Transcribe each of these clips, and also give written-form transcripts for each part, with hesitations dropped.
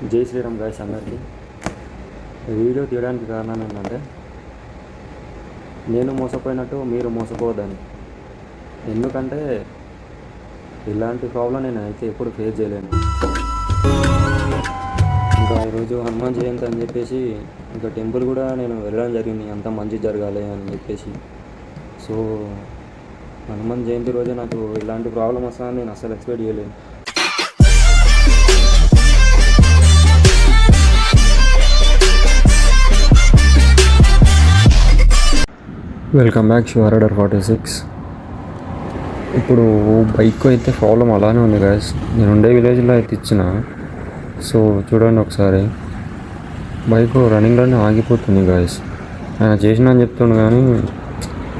జై శ్రీరామ్ గాయస్ అందరికీ. వీడియో తీయడానికి కారణం ఏంటంటే నేను మోసపోయినట్టు మీరు మోసపోవద్దని. ఎందుకంటే ఇలాంటి ప్రాబ్లం నేను అయితే ఎప్పుడు ఫేస్ చేయలేను. ఇంకా ఈరోజు హనుమాన్ జయంతి అని చెప్పేసి ఇంకా టెంపుల్ కూడా నేను వెళ్ళడం జరిగింది, అంత మంచి జరగాలి అని చెప్పేసి. సో హనుమాన్ జయంతి రోజే నాకు ఇలాంటి ప్రాబ్లం వస్తుందని నేను అసలు ఎక్స్పెక్ట్ చేయలేను. వెల్కమ్ బ్యాక్ శివరాడర్ 46. ఇప్పుడు బైక్ అయితే ప్రాబ్లం అలానే ఉంది గాయస్. నేను ఉండే విలేజ్లో అయితే ఇచ్చిన. సో చూడండి ఒకసారి, బైక్ రన్నింగ్లోనే ఆగిపోతుంది గాయస్. ఆయన చేసిన అని చెప్తుండు కానీ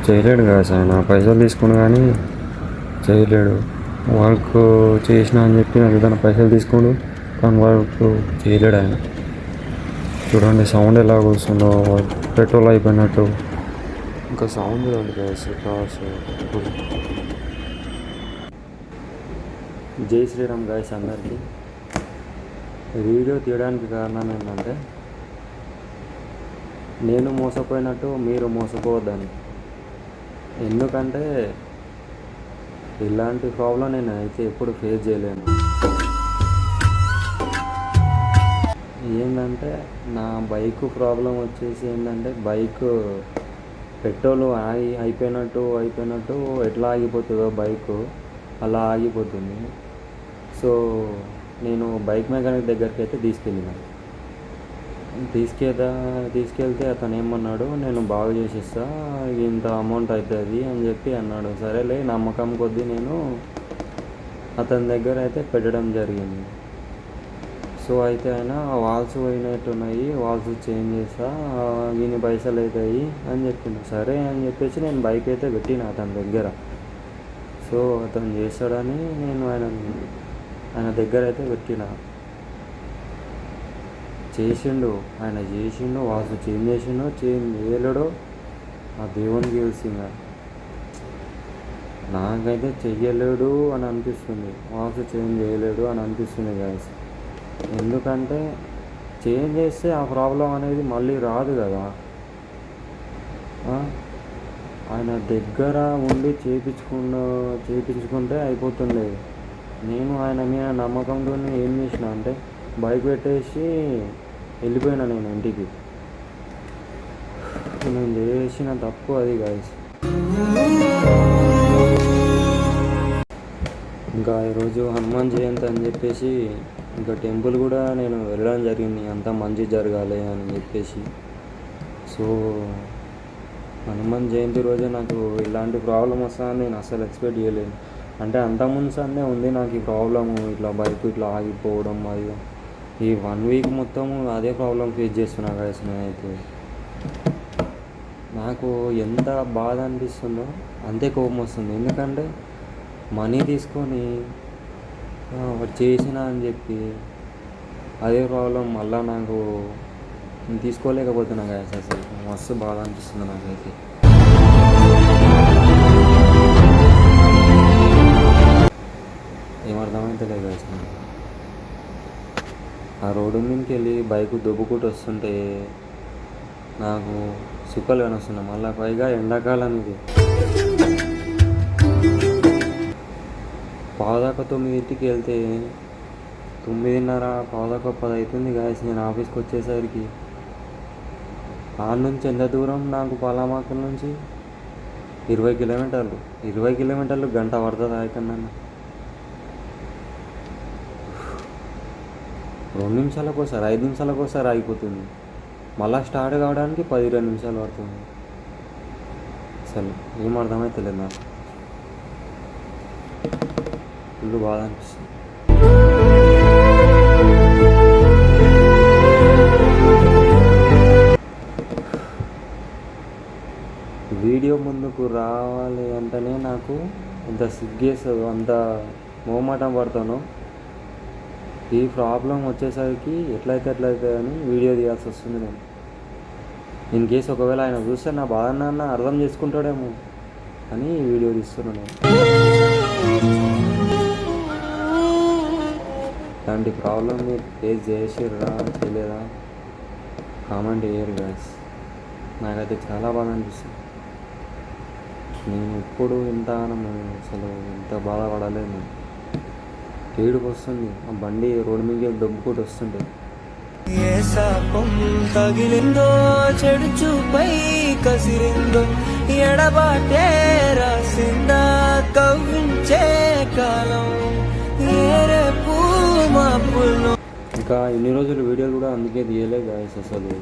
చేయలేడు గాయస్. ఆయన పైసలు తీసుకుని కానీ చేయలేడు. వర్క్ చేసిన అని చెప్పి నాకు ఏదైనా పైసలు తీసుకోండు కానీ వర్క్ చేయలేడు ఆయన. చూడండి సౌండ్ ఎలా వస్తుందో, పెట్రోల్ అయిపోయినట్టు. ఇంకా సౌండ్ చూడండి గాయస్. ఇప్పుడు జై శ్రీరామ్ గాయస్ అందరికీ. వీడియో తీయడానికి కారణం ఏంటంటే నేను మోసపోయినట్టు మీరు మోసపోవద్దని. ఎందుకంటే ఇలాంటి ప్రాబ్లం నేను అయితే ఎప్పుడు ఫేస్ చేయలేను. ఏంటంటే నా బైక్ ప్రాబ్లం వచ్చేసి ఏంటంటే బైక్ పెట్రోల్ అయిపోయినట్టు ఎట్లా ఆగిపోతుందో బైక్ అలా ఆగిపోతుంది. సో నేను బైక్ మెకానిక్ దగ్గరికి అయితే తీసుకెళ్తే అతను ఏమన్నాడు, నేను బాగు చేసిస్తా, ఇంత అమౌంట్ అవుతుంది అని చెప్పి అన్నాడు. సరేలే నమ్మకం కొద్దీ నేను అతని దగ్గర అయితే పెట్టడం జరిగింది. సో అయితే ఆయన వాల్స్ పోయినట్టున్నాయి, వాల్స్ చేంజ్ చేస్తా, ఇన్ని పైసలు అవుతాయి అని చెప్పిండు. సరే అని చెప్పేసి నేను బైక్ అయితే పెట్టిన అతని దగ్గర. సో అతను చేస్తాడని నేను ఆయన దగ్గర అయితే పెట్టిన. ఆయన చేసిండు, వాల్స్ చేంజ్ చేయలేడో ఆ దేవునికి తెలిసిందా. నాకైతే చెయ్యలేడు అని అనిపిస్తుంది, వాల్స్ చేంజ్ చేయలేడు అని అనిపిస్తుంది గాయస్. ఎందుకంటే చేంజ్ చేస్తే ఆ ప్రాబ్లం అనేది మళ్ళీ రాదు కదా. ఆయన దగ్గర ఉండి చేయించుకుంటే అయిపోతుండే. నేను ఆయన మీద నమ్మకంతో ఏం చేసిన అంటే బైక్ పెట్టేసి వెళ్ళిపోయినా నేను ఇంటికి. నేను చేసిన తప్పు అది గాయస్. ఇంకా ఈరోజు హనుమాన్ జయంతి అని చెప్పేసి ఇంకా టెంపుల్ కూడా నేను వెళ్ళడం జరిగింది, అంత మంచి జరగాలి అని చెప్పేసి. సో హనుమాన్ జయంతి రోజే నాకు ఇలాంటి ప్రాబ్లం వస్తుందని నేను అసలు ఎక్స్పెక్ట్ చేయలేను. అంటే అంతకుముందు సందే ఉంది నాకు ఈ ప్రాబ్లము, ఇట్లా బైక్ ఇట్లా ఆగిపోవడం. అది ఈ 1 వీక్ మొత్తము అదే ప్రాబ్లం ఫేస్ చేస్తున్నా గాయస్. నేనైతే నాకు ఎంత బాధ అనిపిస్తుందో అంతే కోపం వస్తుంది. ఎందుకంటే మనీ తీసుకొని చేసిన అని చెప్పి అదే ప్రాబ్లం మళ్ళీ నాకు తీసుకోలేకపోతున్నా గాయస్. అసలు మస్తు బాధ అనిపిస్తుంది నాకైతే. ఏమర్థమైతే గాయస్, ఆ రోడ్డు మీదకి వెళ్ళి బైక్ దొబ్బుకుంటూ వస్తుంటే నాకు సుఖాలు కానొస్తున్నాయి. మళ్ళీ పైగా ఎండాకాలం ఇది. పావుదాకా 9కి వెళ్తే 9:30 పావుదాకా 10 అవుతుంది గాయస్ నేను ఆఫీస్కి వచ్చేసరికి. ఆడ నుంచి ఎంత దూరం నాకు పాలామాకల నుంచి 20 కిలోమీటర్లు గంట పడుతుంది ఆయకన్నా. 2 నిమిషాలకు ఒకసారి 5 నిమిషాలకు ఒకసారి ఆగిపోతుంది. మళ్ళీ స్టార్ట్ కావడానికి 10-20 నిమిషాలు పడుతుంది. అసలు ఏం అర్థమైతలేదు నాకు. ఫుల్ బాధ అనిపిస్తుంది. వీడియో ముందుకు రావాలి అంటేనే నాకు ఎంత సిగ్గేస్తుందో, అంత మోమాటం పడతానో. ఈ ప్రాబ్లం వచ్చేసరికి ఎట్లయితే అని వీడియో తీయాల్సి వస్తుంది. నేను ఇన్ కేసు ఒకవేళ ఆయన చూస్తే నా బాధ అర్థం చేసుకుంటాడేమో అని వీడియో తీస్తున్నాను నేను. ఇలాంటి ప్రాబ్లమ్ మీరు ఫేస్ చేసిర్రా చేయలేదా కామెంట్ చేయరు గాయస్. నాకైతే చాలా బాధ అనిపిస్తుంది. నేను ఎప్పుడు ఇంతగానో అసలు ఇంత బాధపడలేదు. నేను ఏడుపు వస్తుంది ఆ బండి రోడ్డు మీద దొబ్బుకుంటూ వస్తుంటే. ఏ శాపం తగిలిందో చెడు చూపై కసిరిందో ఎడబాటే రాసిందా కవ్వించే కాలం ఏరేపు మాపుల్లో. ఇంకా ఇన్ని రోజులు వీడియోలు కూడా అందుకే తీయలే గాయస్. అసలు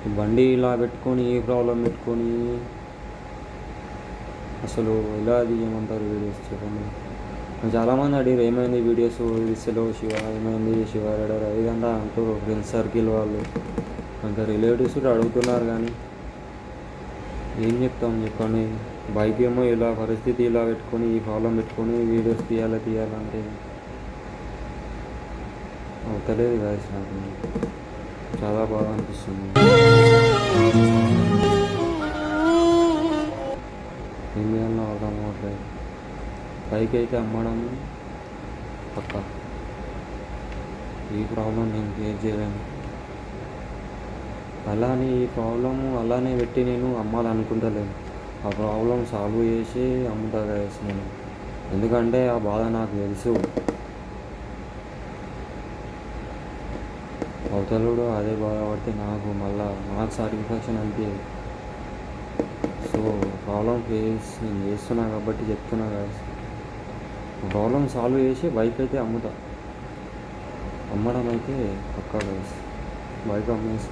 ఈ బండి ఇలా పెట్టుకొని ఏ ప్రాబ్లం పెట్టుకొని అసలు ఎలా తీయమంటారు వీడియోస్ చెప్పండి. చాలామంది అడిగారు ఏమైంది వీడియోస్ తీస్తలో శివ, ఏమైంది శివ రైడర్ ఇదంతా అంటారు ఫ్రెండ్స్ సర్కిల్ వాళ్ళు, ఇంకా రిలేటివ్స్ కూడా అడుగుతున్నారు. కానీ ఏం చెప్తాం చెప్పండి. బైక్ ఏమో ఇలా పరిస్థితి ఇలా పెట్టుకొని ఈ ప్రాబ్లం పెట్టుకొని వీడియోస్ తీయాలంటే అవుతలేదు గాయస్. నాకు చాలా బాగా అనిపిస్తుంది. ఏం చేయాలో అర్థం అవ్వట్లేదు. బైక్ అయితే అమ్మడం పక్క. ఈ ప్రాబ్లం నేను ఫేస్ చేయలేను. అలానే ఈ ప్రాబ్లము అలానే పెట్టి నేను అమ్మాలనుకుంటలేను. ఆ ప్రాబ్లం సాల్వ్ చేసి అమ్ముతా గాయస్ నేను. ఎందుకంటే ఆ బాధ నాకు తెలుసు. అవతలుడు అదే బాధపడితే నాకు సాటిస్ఫాక్షన్ అనిపించదు. సో ప్రాబ్లం ఫేస్ నేను చేస్తున్నా కాబట్టి చెప్తున్నా గాయస్. ప్రాబ్లం సాల్వ్ చేసి బైక్ అయితే అమ్మడం అయితే పక్కా గాయస్. బైక్ అమ్మేసి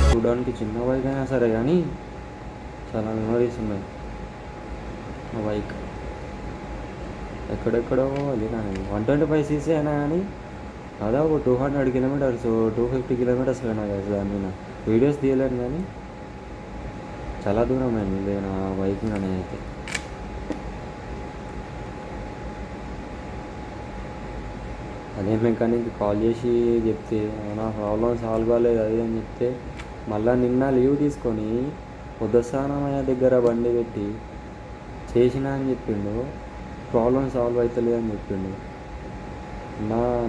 చూడడానికి చిన్న బైక్ అయినా సరే కానీ చాలా మెమరీస్ ఉన్నాయి ఆ బైక్. ఎక్కడెక్కడో వెళ్ళినాను. 125cc అయినా కానీ దాదాపు 200 కిలోమీటర్స్ 250 కిలోమీటర్స్ అయినా కదా దాని మీద. వీడియోస్ తీయలేను కానీ చాలా దూరం అయింది నా బైక్ అయితే. అదే మెకానిక్ కాల్ చేసి చెప్తే నా ప్రాబ్లం సాల్వ్ కాలేదు అది అని చెప్తే మళ్ళీ నిన్న లీవ్ తీసుకొని పొద్దుస్థానమైన దగ్గర బండి పెట్టి చేసినా అని చెప్పిండు. ప్రాబ్లం సాల్వ్ అవుతలేదు అని చెప్పిండు.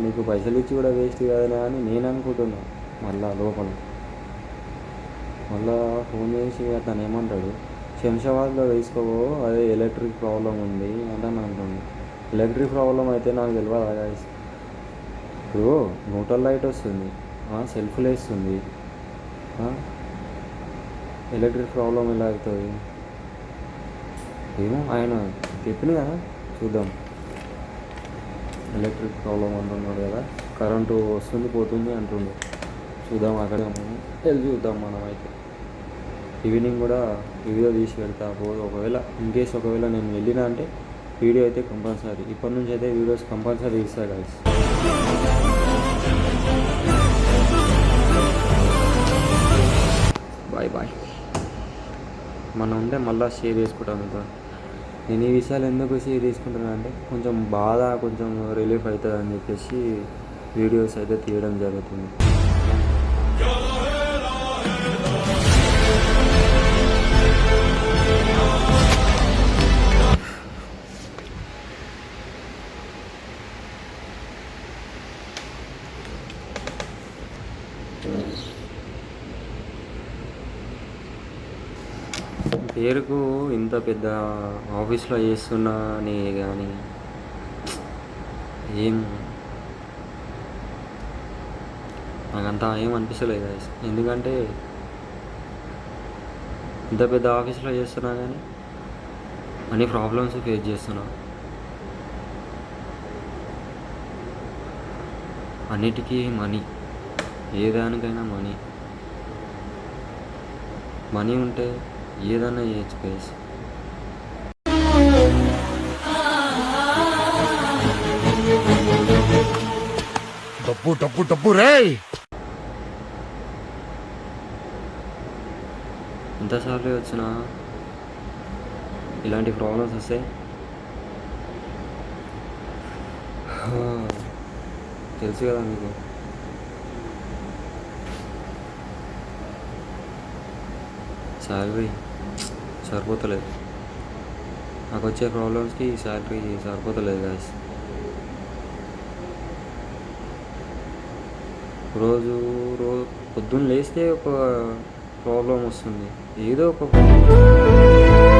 నీకు పైసలు ఇచ్చి కూడా వేస్ట్ కదనా అని నేను అనుకుంటున్నా. మళ్ళా ఫోన్ చేసి అతను ఏమంటాడు, శంషాబాద్లో వేసుకోవో అదే ఎలక్ట్రిక్ ప్రాబ్లం ఉంది అంటే అంటుండు. ఎలక్ట్రిక్ ప్రాబ్లం అయితే నాకు తెలియదు గాయస్. ఇప్పుడు న్యూట్రల్ లైట్ వస్తుంది, సెల్ఫ్ లేస్తుంది, ఎలక్ట్రిక్ ప్రాబ్లం ఎలా అవుతుంది ఏమో. ఆయన చెప్పింది కదా, చూద్దాం. ఎలక్ట్రిక్ ప్రాబ్లం అంటున్నాడు కదా, కరెంటు వస్తుంది పోతుంది అంటుండు. చూద్దాం అక్కడ వెళ్ళి చూద్దాం మనం అయితే. ఈవినింగ్ కూడా వీడియో తీసి పెడతా. ఒకవేళ ఒకవేళ నేను వెళ్ళినా అంటే వీడియో అయితే కంపల్సరీ, ఇప్పటి నుంచి అయితే వీడియోస్ కంపల్సరీ ఇస్తా గాయస్. బాయ్. మనం ఉంటే మళ్ళీ షేర్ చేసుకుంటాం. ఇంకా నేను ఈ విషయాలు ఎందుకు షేర్ చేసుకుంటున్నాను అంటే కొంచెం బాధ కొంచెం రిలీఫ్ అవుతుంది అని చెప్పేసి వీడియోస్ అయితే తీయడం జరుగుతుంది. పేరుకు ఇంత పెద్ద ఆఫీస్లో చేస్తున్నా అని కానీ నాకంతా ఏం అనిపిస్తలేదు గాయస్. ఎందుకంటే ఇంత పెద్ద ఆఫీస్లో చేస్తున్నా కానీ అన్ని ప్రాబ్లమ్స్ ఫేస్ చేస్తున్నా. అన్నిటికీ మనీ, ఏదానికైనా మనీ ఉంటే ఏదన్నా చేయొచ్చు గైస్. డబ్బు రే. ఎంతసార్లు వచ్చినా ఇలాంటి ప్రాబ్లమ్స్ వస్తాయి. తెలుసు కదా మీకు. శాలరీ సరిపోతలేదు. నాకు వచ్చే ప్రాబ్లమ్స్కి శాలరీ సరిపోతలేదు గాయస్. రోజు పొద్దున్న లేస్తే ఒక ప్రాబ్లం వస్తుంది, ఏదో ఒక ప్రాబ్లం.